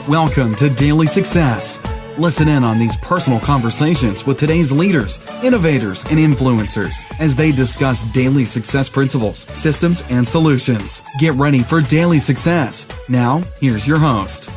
Welcome to Daily Success. Listen in on these personal conversations with today's leaders, innovators, and influencers as they discuss daily success principles, systems, and solutions. Get ready for Daily Success. Now, here's your host.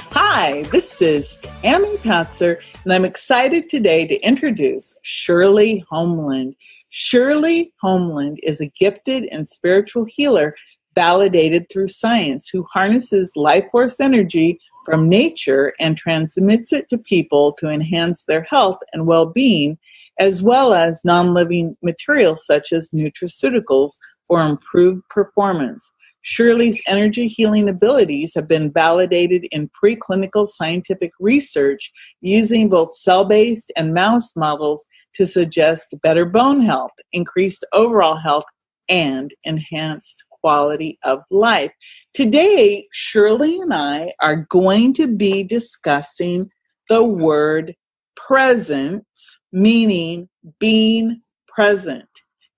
Hi, this is Tammy Patzer, and I'm excited today to introduce Shirley Holmlund. Shirley Holmlund is a gifted and spiritual healer validated through science who harnesses life force energy from nature and transmits it to people to enhance their health and well-being, as well as non-living materials such as nutraceuticals for improved performance. Shirley's energy healing abilities have been validated in preclinical scientific research using both cell-based and mouse models to suggest better bone health, increased overall health, and enhanced quality of life. Today, Shirley and I are going to be discussing the word presence, meaning being present.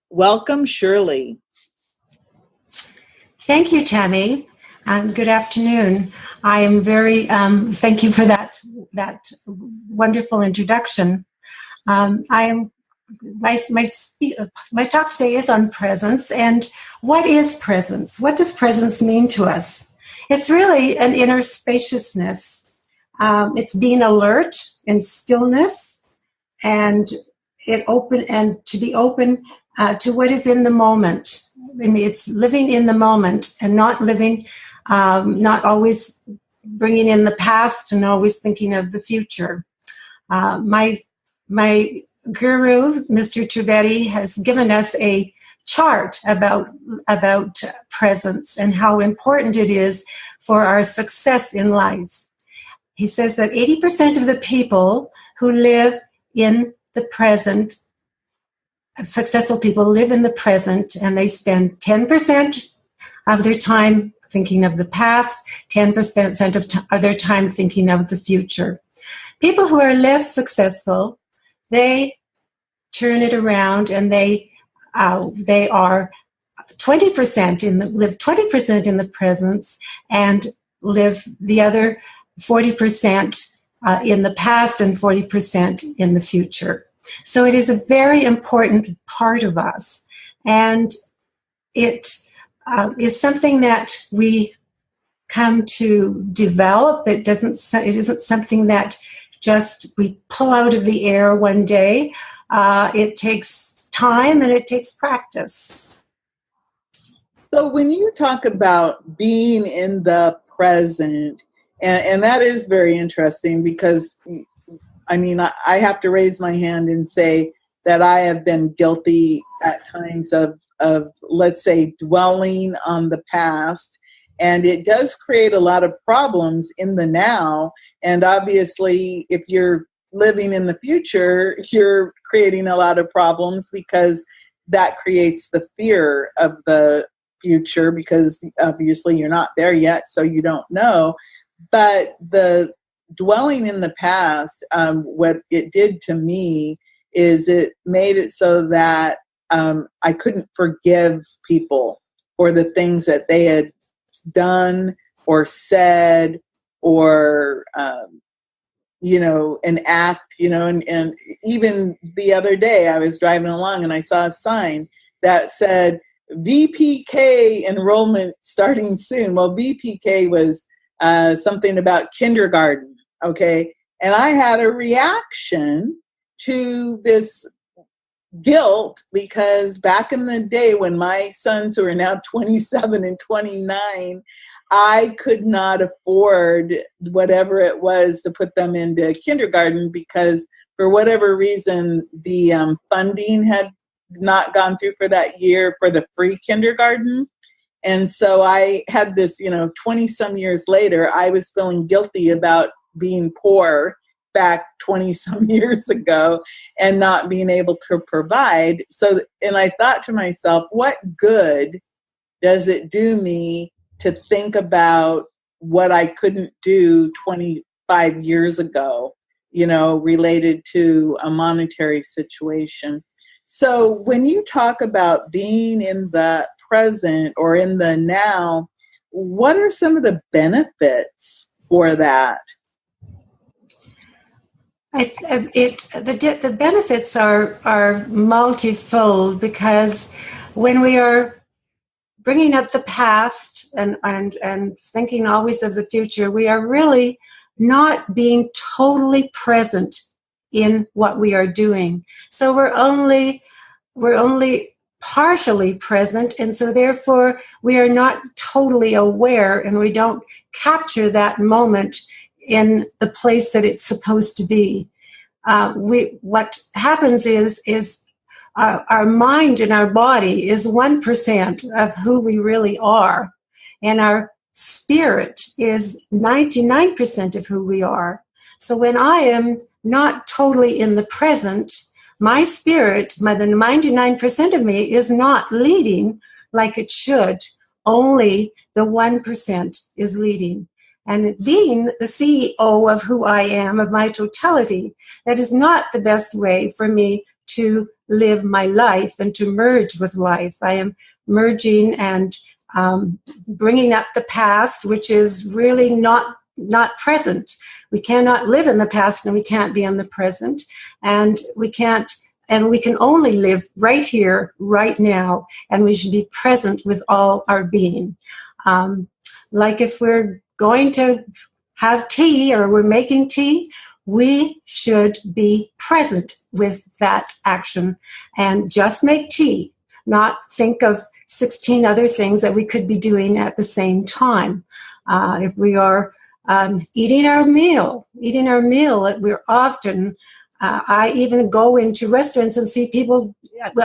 Welcome, Shirley. Thank you, Tammy. Good afternoon. I am very, thank you for that wonderful introduction. My talk today is on presence. And what is presence? What does presence mean to us? It's really an inner spaciousness. It's being alert in stillness and to be open to what is in the moment. I mean, it's living in the moment and not not always bringing in the past and always thinking of the future. My guru, Mr. Trivedi, has given us a chart about presence and how important it is for our success in life. He says that 80% of the people who live in the present, successful people live in the present, and they spend 10% of their time thinking of the past, 10% of their time thinking of the future. People who are less successful, they turn it around and they are 20% live 20% in the present and live the other 40% in the past and 40% in the future. So it is a very important part of us, and it is something that we come to develop. It isn't something that just we pull out of the air one day. It takes time and it takes practice. So when you talk about being in the present, and that is very interesting because, I mean, I have to raise my hand and say that I have been guilty at times of let's say, dwelling on the past. And it does create a lot of problems in the now. And obviously, if you're living in the future, you're creating a lot of problems because that creates the fear of the future because obviously you're not there yet, so you don't know. But the dwelling in the past, what it did to me is it made it so that I couldn't forgive people for the things that they had done or said or, an act, and even the other day I was driving along and I saw a sign that said VPK enrollment starting soon. Well, VPK was something about kindergarten, okay? And I had a reaction to this guilt because back in the day when my sons, who are now 27 and 29, I could not afford whatever it was to put them into kindergarten because for whatever reason, the funding had not gone through for that year for the free kindergarten. And so I had this, 20 some years later, I was feeling guilty about being poor back 20 some years ago and not being able to provide. So, and I thought to myself, what good does it do me to think about what I couldn't do 25 years ago, related to a monetary situation? So when you talk about being in the present or in the now, what are some of the benefits for that? The benefits are multifold, because when we are bringing up the past and thinking always of the future, we are really not being totally present in what we are doing. So we're only partially present, and so therefore we are not totally aware, and we don't capture that moment in the place that it's supposed to be. What happens is our mind and our body is 1% of who we really are, and our spirit is 99% of who we are. So when I am not totally in the present, my spirit, the 99% of me, is not leading like it should. Only the 1% is leading. And being the CEO of who I am, of my totality, that is not the best way for me to live my life and to merge with life. I am merging and bringing up the past, which is really not present. We cannot live in the past, and we can't be in the present, and we can only live right here, right now, and we should be present with all our being. Like if we're going to have tea or we're making tea, we should be present with that action and just make tea, not think of 16 other things that we could be doing at the same time. If we are eating our meal, we're often, I even go into restaurants and see people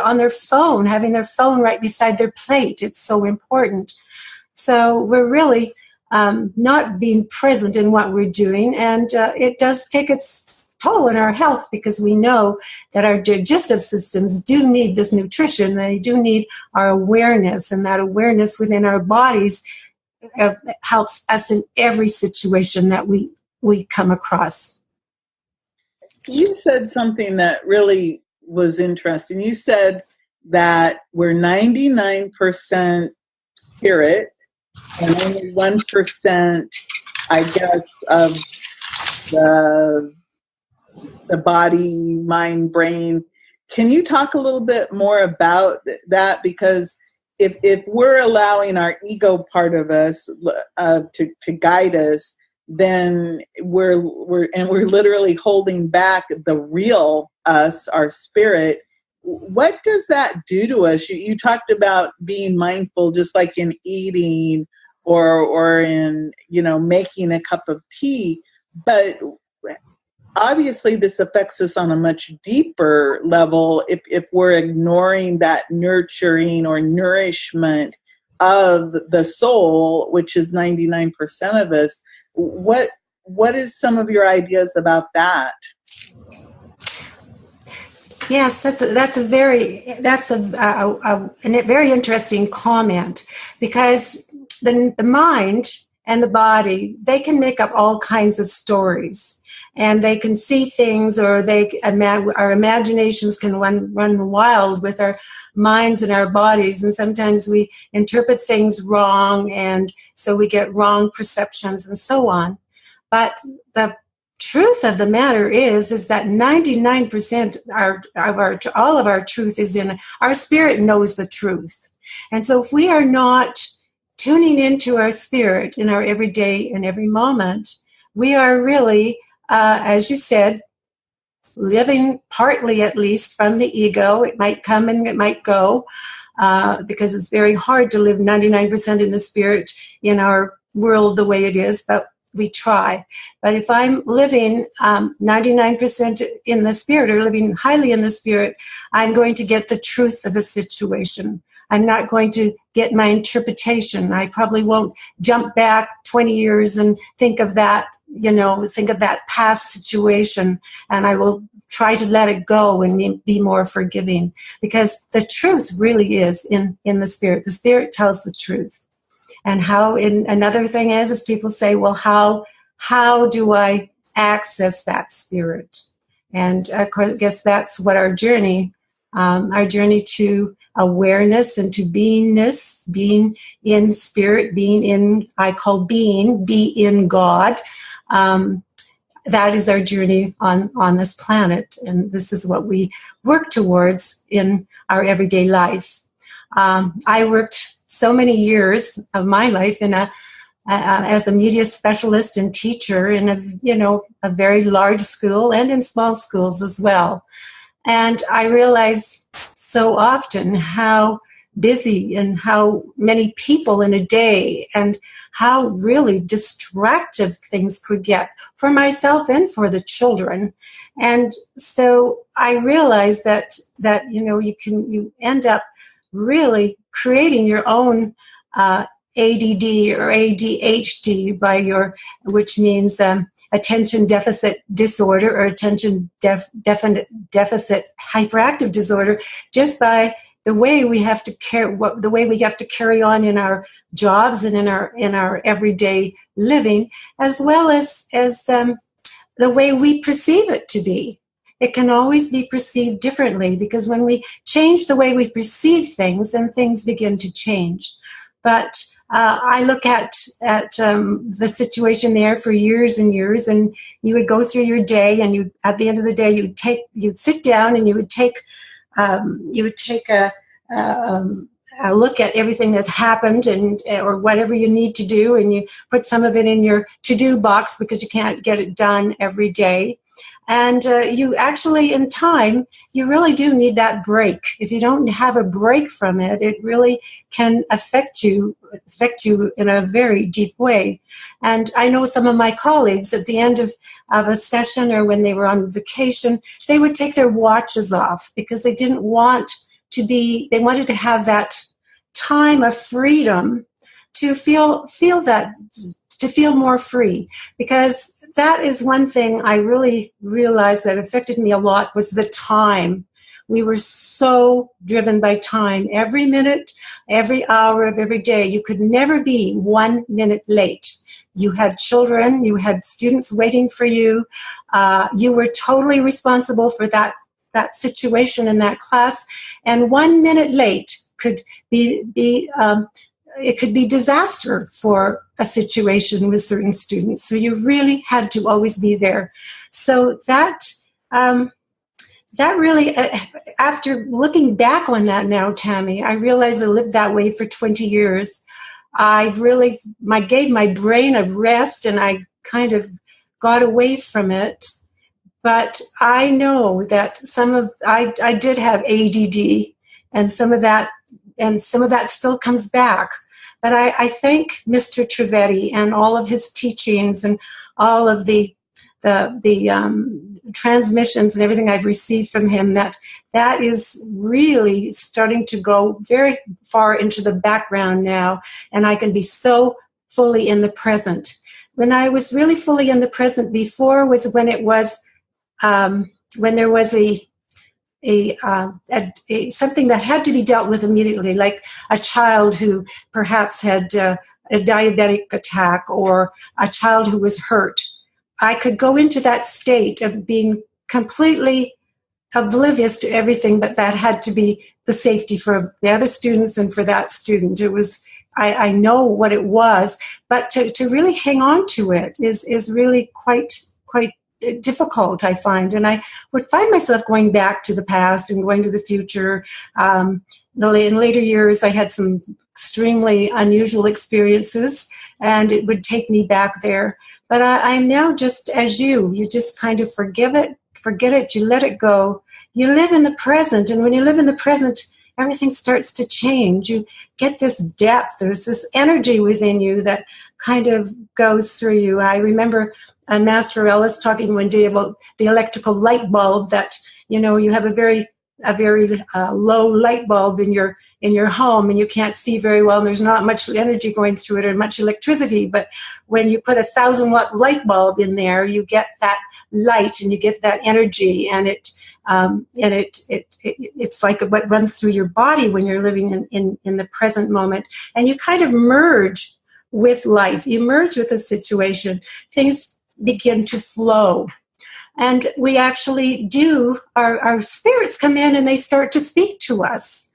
on their phone, having their phone right beside their plate. It's so important. So we're really not being present in what we're doing, and it does take its toll on our health, because we know that our digestive systems do need this nutrition. They do need our awareness, and that awareness within our bodies helps us in every situation that we come across. You said something that really was interesting. You said that we're 99% spirit and only 1%, I guess, of the body, mind, brain. Can you talk a little bit more about that? Because if we're allowing our ego part of us to guide us, then we're literally holding back the real us, our spirit. What does that do to us? You talked about being mindful, just like in eating or in making a cup of tea, but obviously this affects us on a much deeper level if we're ignoring that nurturing or nourishment of the soul, which is 99% of us. What is some of your ideas about that? Yes, that's a very interesting comment, because the mind and the body, they can make up all kinds of stories, and they can see things, or our imaginations can run wild with our minds and our bodies, and sometimes we interpret things wrong, and so we get wrong perceptions and so on. But the truth of the matter is that 99% all of our truth is in our spirit. Knows the truth, and so if we are not tuning into our spirit in our everyday and every moment, we are really, as you said, living partly at least from the ego. It might come and it might go, because it's very hard to live 99% in the spirit in our world the way it is, but we try. But if I'm living 99% in the spirit, or living highly in the spirit, I'm going to get the truth of a situation. I'm not going to get my interpretation. I probably won't jump back 20 years and think of that past situation, and I will try to let it go and be more forgiving, because the truth really is in the spirit. The spirit tells the truth. And another thing is people say, well, how do I access that spirit? And of course, I guess that's what our journey our journey to awareness and to beingness, being in spirit, being in, I call being, be in God. That is our journey on this planet, and this is what we work towards in our everyday life. I worked so many years of my life in as a media specialist and teacher in a very large school and in small schools as well. And I realize so often how busy and how many people in a day and how really distractive things could get for myself and for the children. And so I realized that you end up really creating your own ADD or ADHD which means attention deficit disorder or attention deficit hyperactive disorder, just by the way we have to carry on in our jobs and in our everyday living, as well as the way we perceive it to be. It can always be perceived differently, because when we change the way we perceive things, then things begin to change. But I look at the situation there for years and years, and you would go through your day, and at the end of the day, you'd sit down and you would take a look at everything that's happened or whatever you need to do, and you put some of it in your to-do box because you can't get it done every day. And you actually, in time, you really do need that break. If you don't have a break from it, it really can affect you in a very deep way. And I know some of my colleagues at the end of a session or when they were on vacation, they would take their watches off because they didn't want they wanted to have that time of freedom to feel more free. Because that is one thing I really realized that affected me a lot, was the time. We were so driven by time. Every minute, every hour of every day, you could never be 1 minute late. You had children, you had students waiting for you. You were totally responsible for that situation in that class. And 1 minute late could be it could be disaster for a situation with certain students. So you really had to always be there. So that really, after looking back on that now, Tammy, I realize I lived that way for 20 years. I gave my brain a rest, and I kind of got away from it. But I know that I did have ADD, and some of that still comes back. But I thank Mr. Trivedi and all of his teachings and all of the transmissions and everything I've received from him, that is really starting to go very far into the background now, and I can be so fully in the present. When I was really fully in the present before was when it was when there was something that had to be dealt with immediately, like a child who perhaps had a diabetic attack or a child who was hurt. I could go into that state of being completely oblivious to everything, but that had to be the safety for the other students and for that student. It was, I know what it was, but to really hang on to it is really quite difficult, I find. And I would find myself going back to the past and going to the future. In later years, I had some extremely unusual experiences, and it would take me back there. But I'm now just as you just kind of forget it, you let it go. You live in the present, and when you live in the present, everything starts to change. You get this depth. There's this energy within you that kind of goes through you. I remember Master Ellis talking one day about the electrical light bulb, that, you have a very low light bulb in your home, and you can't see very well, and there's not much energy going through it or much electricity. But when you put a 1,000-watt light bulb in there, you get that light and you get that energy, and it's like what runs through your body when you're living in the present moment, and you kind of merge with life. You merge with a situation. Things begin to flow. And we actually do, our spirits come in and they start to speak to us.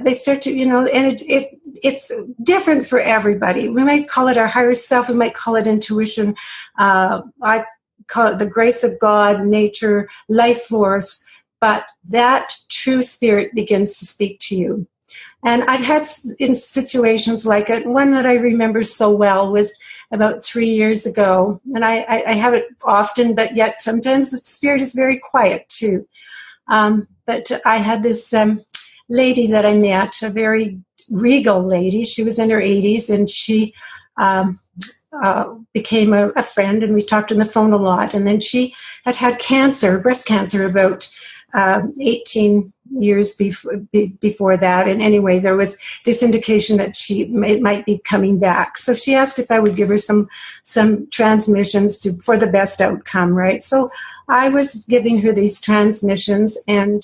They start to, and it's different for everybody. We might call it our higher self. We might call it intuition. I call it the grace of God, nature, life force. But that true spirit begins to speak to you. And I've had in situations like it. One that I remember so well was about 3 years ago. And I have it often, but yet sometimes the spirit is very quiet too. But I had this lady that I met, a very regal lady. She was in her 80s, and she became a friend, and we talked on the phone a lot. And then she had cancer, breast cancer, about 18 years before that. And anyway, there was this indication that it might be coming back. So she asked if I would give her some transmissions for the best outcome, right? So I was giving her these transmissions, and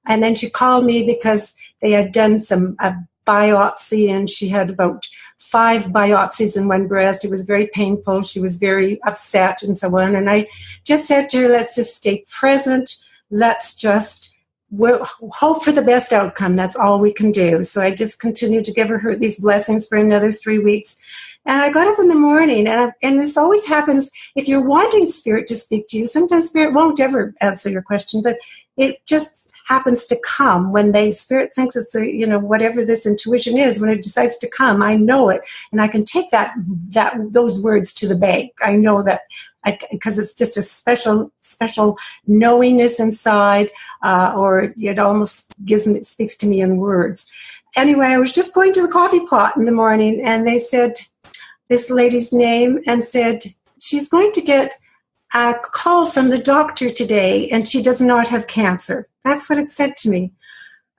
then she called me because they had done a biopsy, and she had about 5 biopsies in one breast. It was very painful. She was very upset and so on. And I just said to her, let's just stay present. Let's just hope for the best outcome. That's all we can do. So I just continued to give her these blessings for another 3 weeks. And I got up in the morning, and this always happens if you're wanting spirit to speak to you. Sometimes spirit won't ever answer your question, but it just happens to come when spirit thinks it's whatever this intuition is. When it decides to come, I know it, and I can take those words to the bank. I know that because it's just a special knowingness inside, or it almost speaks to me in words. Anyway, I was just going to the coffee pot in the morning, and they said this lady's name and said, she's going to get a call from the doctor today, and she does not have cancer. That's what it said to me.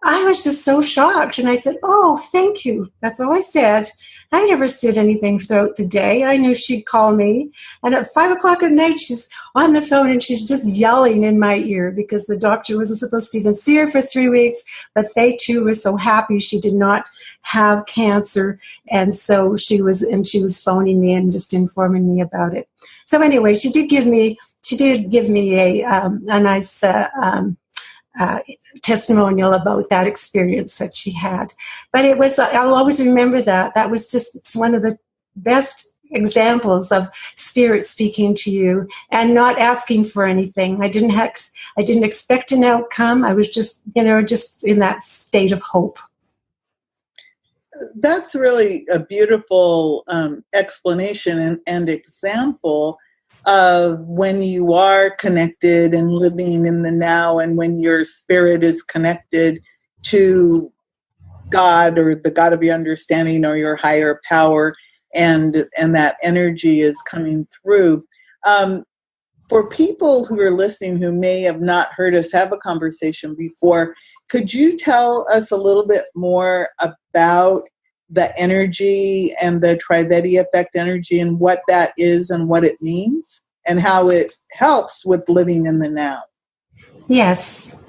I was just so shocked, and I said, oh, thank you. That's all I said. I never said anything throughout the day. I knew she'd call me. And at 5 o'clock at night, she's on the phone, and she's just yelling in my ear because the doctor wasn't supposed to even see her for 3 weeks, but they too were so happy she did not have cancer. And so she was phoning me and just informing me about it. So anyway, she did give me a nice testimonial about that experience that she had. But I'll always remember that. That was just one of the best examples of spirit speaking to you and not asking for anything. I didn't expect an outcome. I was just in that state of hope. That's really a beautiful explanation and example of when you are connected and living in the now, and when your spirit is connected to God, or the God of your understanding, or your higher power, and that energy is coming through. For people who are listening who may have not heard us have a conversation before, could you tell us a little bit more about the energy and the Trivedi effect energy, and what that is and what it means, and how it helps with living in the now? Yes.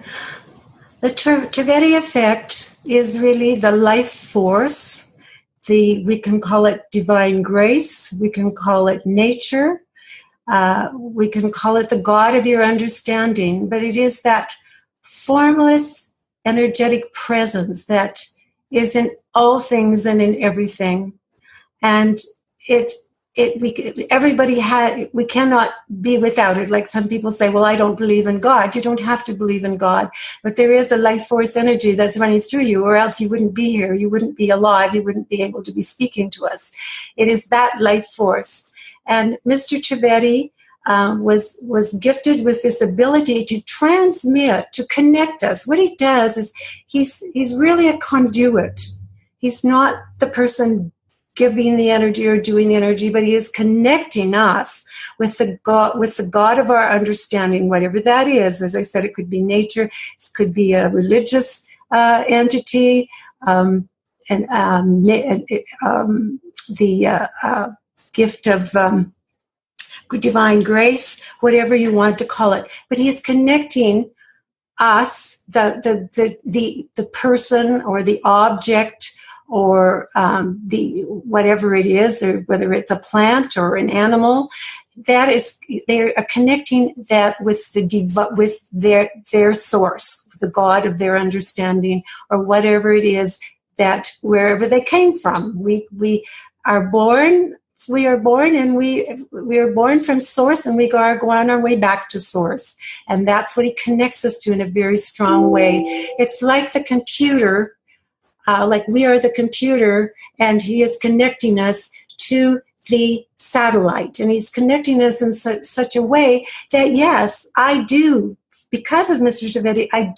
The Trivedi effect is really the life force. We can call it divine grace. We can call it nature. We can call it the God of your understanding. But it is that formless, energetic presence that is in all things and in everything. And we cannot be without it. Like some people say, well, I don't believe in God. You don't have to believe in God, but there is a life force energy that's running through you, or else you wouldn't be here. You wouldn't be alive. You wouldn't be able to be speaking to us. It is that life force. And Mr. Trivedi was gifted with this ability to transmit, to connect us. What he does is he's really a conduit. He's not the person giving the energy or doing the energy, but he is connecting us with the God of our understanding, whatever that is. As I said, it could be nature, it could be a religious entity, the gift of divine grace, whatever you want to call it. But he is connecting us, the person or the object, or the whatever it is, or whether it's a plant or an animal. that is, they're connecting that with with their source, the God of their understanding, or whatever it is, that wherever they came from. We are born. We are born, and we are born from source, and we go on our way back to source. And that's what he connects us to in a very strong way. It's like the computer, like we are the computer, and he is connecting us to the satellite. And he's connecting us in such a way that, yes, I do, because of Mr. Trivedi, I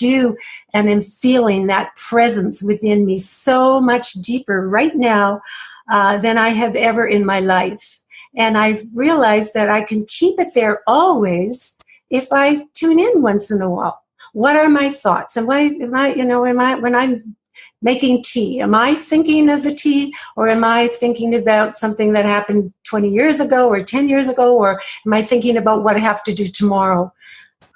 am feeling that presence within me so much deeper right now than I have ever in my life. And I've realized that I can keep it there always if I tune in once in a while. What are my thoughts? And when I'm making tea, am I thinking of the tea, or am I thinking about something that happened 20 years ago or 10 years ago, or am I thinking about what I have to do tomorrow?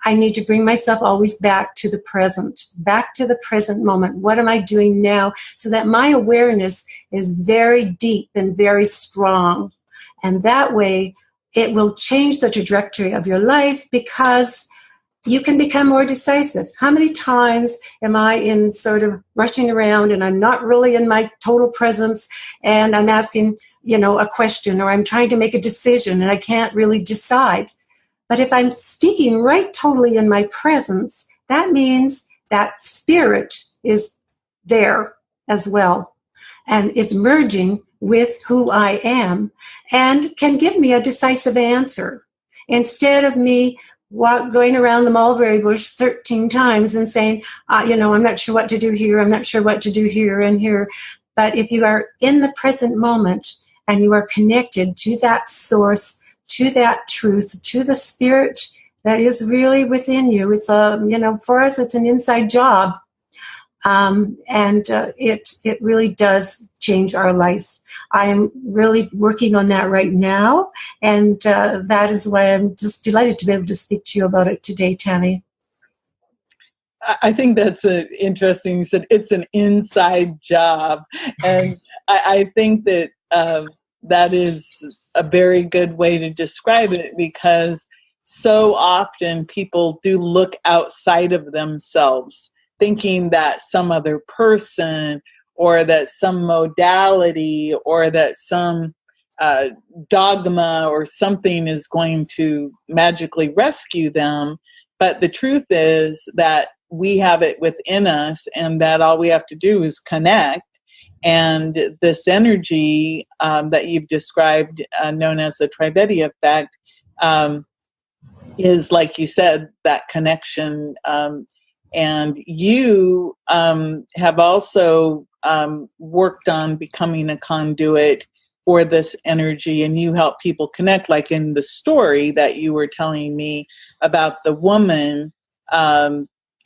I need to bring myself always back to the present moment. What am I doing now, so that my awareness is very deep and very strong? And that way it will change the trajectory of your life, because you can become more decisive. How many times am I in sort of rushing around, and I'm not really in my total presence, and I'm asking, a question, or I'm trying to make a decision and I can't really decide. But if I'm speaking right totally in my presence, that means that spirit is there as well, and is merging with who I am, and can give me a decisive answer, instead of me going around the mulberry bush 13 times and saying, I'm not sure what to do here, I'm not sure what to do here and here. But if you are in the present moment, and you are connected to that source, to that truth, to the spirit that is really within you, it's for us, it's an inside job. It really does change our life. I am really working on that right now, and that is why I'm just delighted to be able to speak to you about it today, Tammy. I think that's interesting. You said it's an inside job, and I think that that is a very good way to describe it, because so often people do look outside of themselves, thinking that some other person, or that some modality, or that some dogma or something is going to magically rescue them. But the truth is that we have it within us, and that all we have to do is connect. And this energy that you've described, known as the Trivedi effect, is, like you said, that connection. And you have also worked on becoming a conduit for this energy, and you help people connect, like in the story that you were telling me about the woman.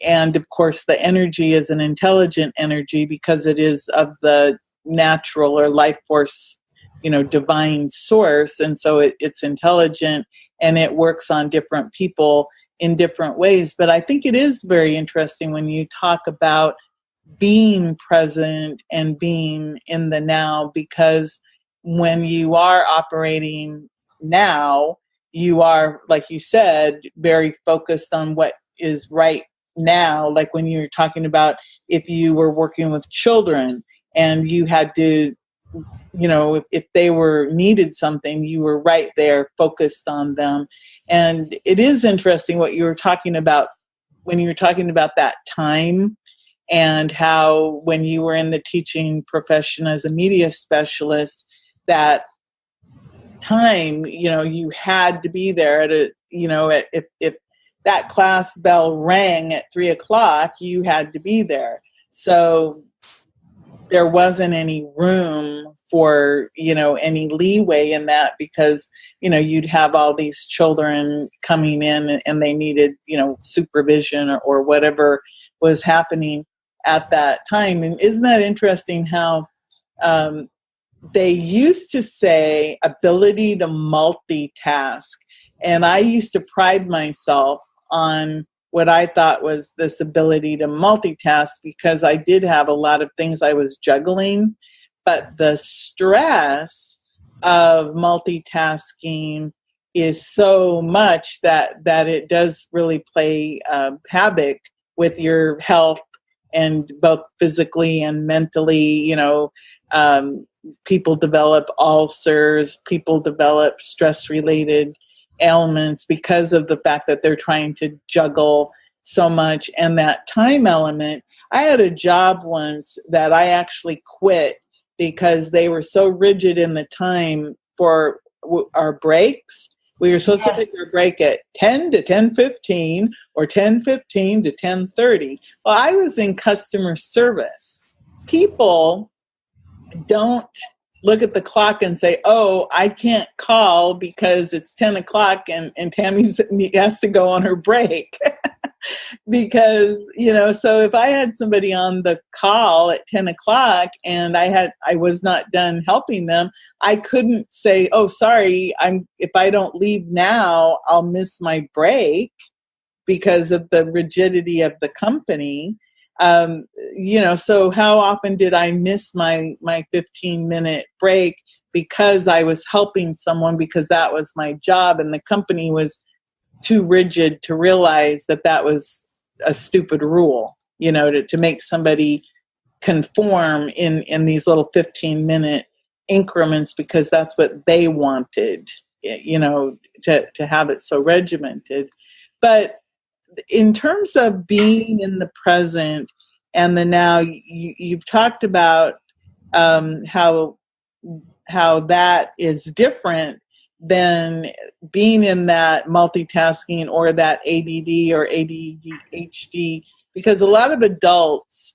And of course, the energy is an intelligent energy, because it is of the natural or life force, divine source. And so it's intelligent, and it works on different people in different ways. But I think it is very interesting when you talk about being present and being in the now, because when you are operating now, you are, like you said, very focused on what is right now. Like when you're talking about if you were working with children and you had to, if they needed something, you were right there focused on them. And it is interesting what you were talking about when you were talking about that time, and how when you were in the teaching profession as a media specialist, that time, you had to be there at if that class bell rang at 3:00, you had to be there. So there wasn't any room for, any leeway in that, because, you'd have all these children coming in and they needed, supervision or whatever was happening at that time. And isn't that interesting how they used to say ability to multitask. And I used to pride myself on what I thought was this ability to multitask, because I did have a lot of things I was juggling. But the stress of multitasking is so much that it does really play havoc with your health, and both physically and mentally. People develop ulcers, people develop stress-related ailments because of the fact that they're trying to juggle so much. And that time element, I had a job once that I actually quit because they were so rigid in the time for our breaks. We were supposed to take our break at 10 to 10:15 or 10:15 to 10:30. Well, I was in customer service. People don't look at the clock and say, oh, I can't call because it's 10 o'clock and Tammy has to go on her break. Because, so if I had somebody on the call at 10 o'clock and I was not done helping them, I couldn't say, oh, sorry, if I don't leave now, I'll miss my break because of the rigidity of the company. So how often did I miss my 15-minute break because I was helping someone, because that was my job, and the company was too rigid to realize that was a stupid rule, to make somebody conform in these little 15-minute increments because that's what they wanted, to have it so regimented. But in terms of being in the present and the now, you've talked about how that is different than being in that multitasking or that ADD or ADHD, because a lot of adults,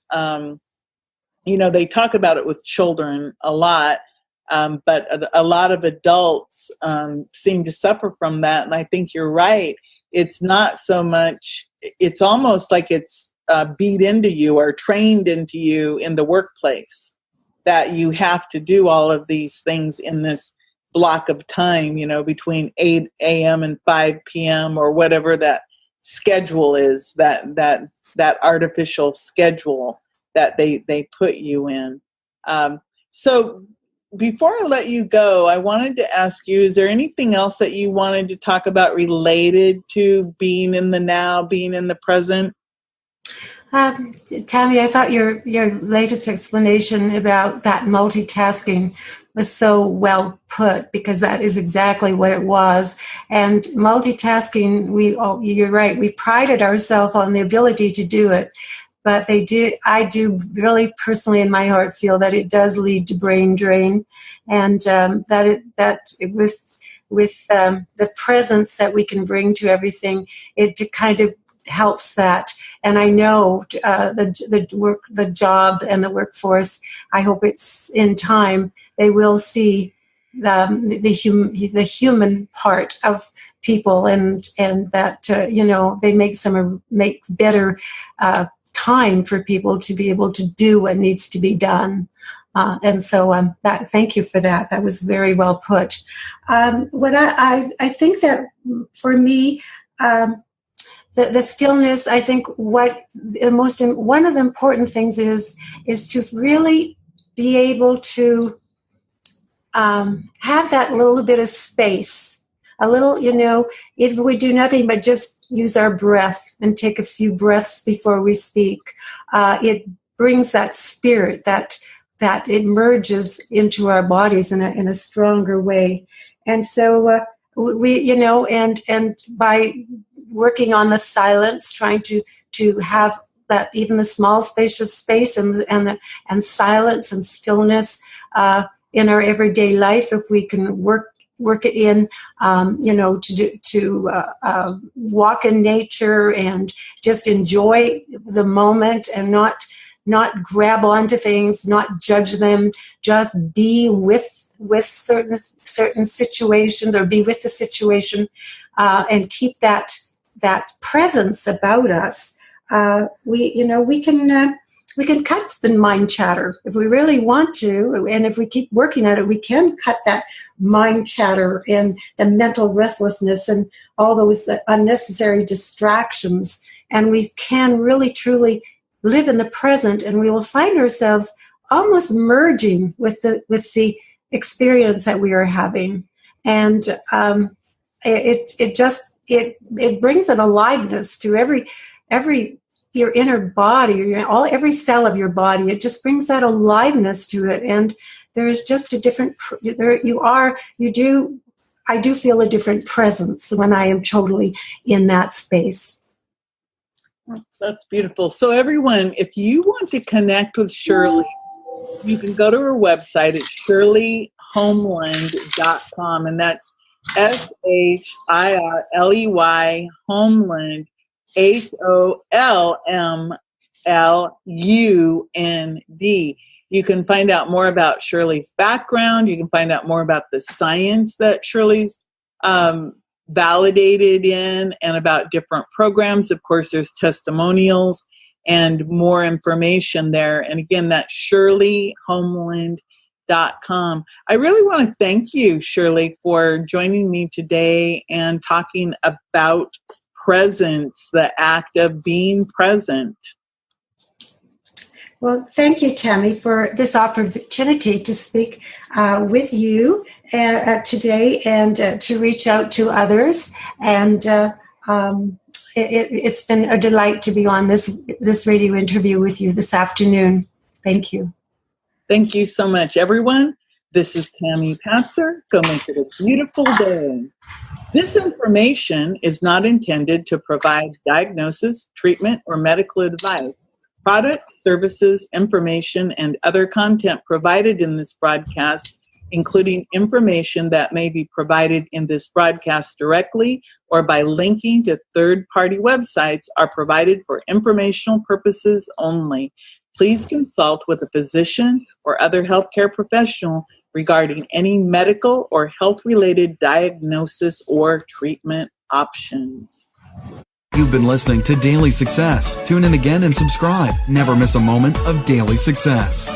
they talk about it with children a lot, but a lot of adults seem to suffer from that. And I think you're right. It's not so much, it's almost like it's beat into you or trained into you in the workplace, that you have to do all of these things in this block of time, between 8 a.m. and 5 p.m. or whatever that schedule is, that artificial schedule that they put you in. So before I let you go, I wanted to ask you, is there anything else that you wanted to talk about related to being in the now, being in the present? Tammy, I thought your latest explanation about that multitasking was so well put, because that is exactly what it was. And multitasking, you're right, we prided ourselves on the ability to do it. But I do really personally in my heart feel that it does lead to brain drain, and with the presence that we can bring to everything, it kind of helps that. And I know the job and the workforce, I hope it's in time, they will see the human part of people, and that they make better time for people to be able to do what needs to be done. And so thank you for that. That was very well put. What I think that for me, the stillness, I think one of the important things is to really be able to have that little bit of space, a little, if we do nothing but just use our breath and take a few breaths before we speak, it brings that spirit that it merges into our bodies in a stronger way. And so and by working on the silence, trying to have that, even the small spacious space and silence and stillness in our everyday life, if we can work it in, to walk in nature and just enjoy the moment and not grab onto things, not judge them, just be with certain situations, or be with the situation, and keep that presence about us. We can cut the mind chatter if we really want to, and if we keep working at it, we can cut that mind chatter and the mental restlessness and all those unnecessary distractions, and we can really truly live in the present, and we will find ourselves almost merging with the experience that we are having. And it brings an aliveness to every your inner body, every cell of your body. It just brings that aliveness to it, and there's just a different. I do feel a different presence when I am totally in that space. That's beautiful. So everyone, if you want to connect with Shirley, you can go to her website at shirleyholmlund.com, and that's SHIRLEY Holmlund, HOLMLUND. You can find out more about Shirley's background. You can find out more about the science that Shirley's validated in, and about different programs. Of course, there's testimonials and more information there. And again, that's shirleyholmlund.com. I really want to thank you, Shirley, for joining me today and talking about presence, the act of being present. Well, thank you, Tammy, for this opportunity to speak with you today, and to reach out to others. And it's been a delight to be on this radio interview with you this afternoon. Thank you. Thank you so much, everyone. This is Tammy Patzer. Go make it a beautiful day. This information is not intended to provide diagnosis, treatment, or medical advice. Products, services, information, and other content provided in this broadcast, including information that may be provided in this broadcast directly or by linking to third-party websites, are provided for informational purposes only. Please consult with a physician or other healthcare professional regarding any medical or health-related diagnosis or treatment options. You've been listening to Daily Success. Tune in again and subscribe. Never miss a moment of daily success.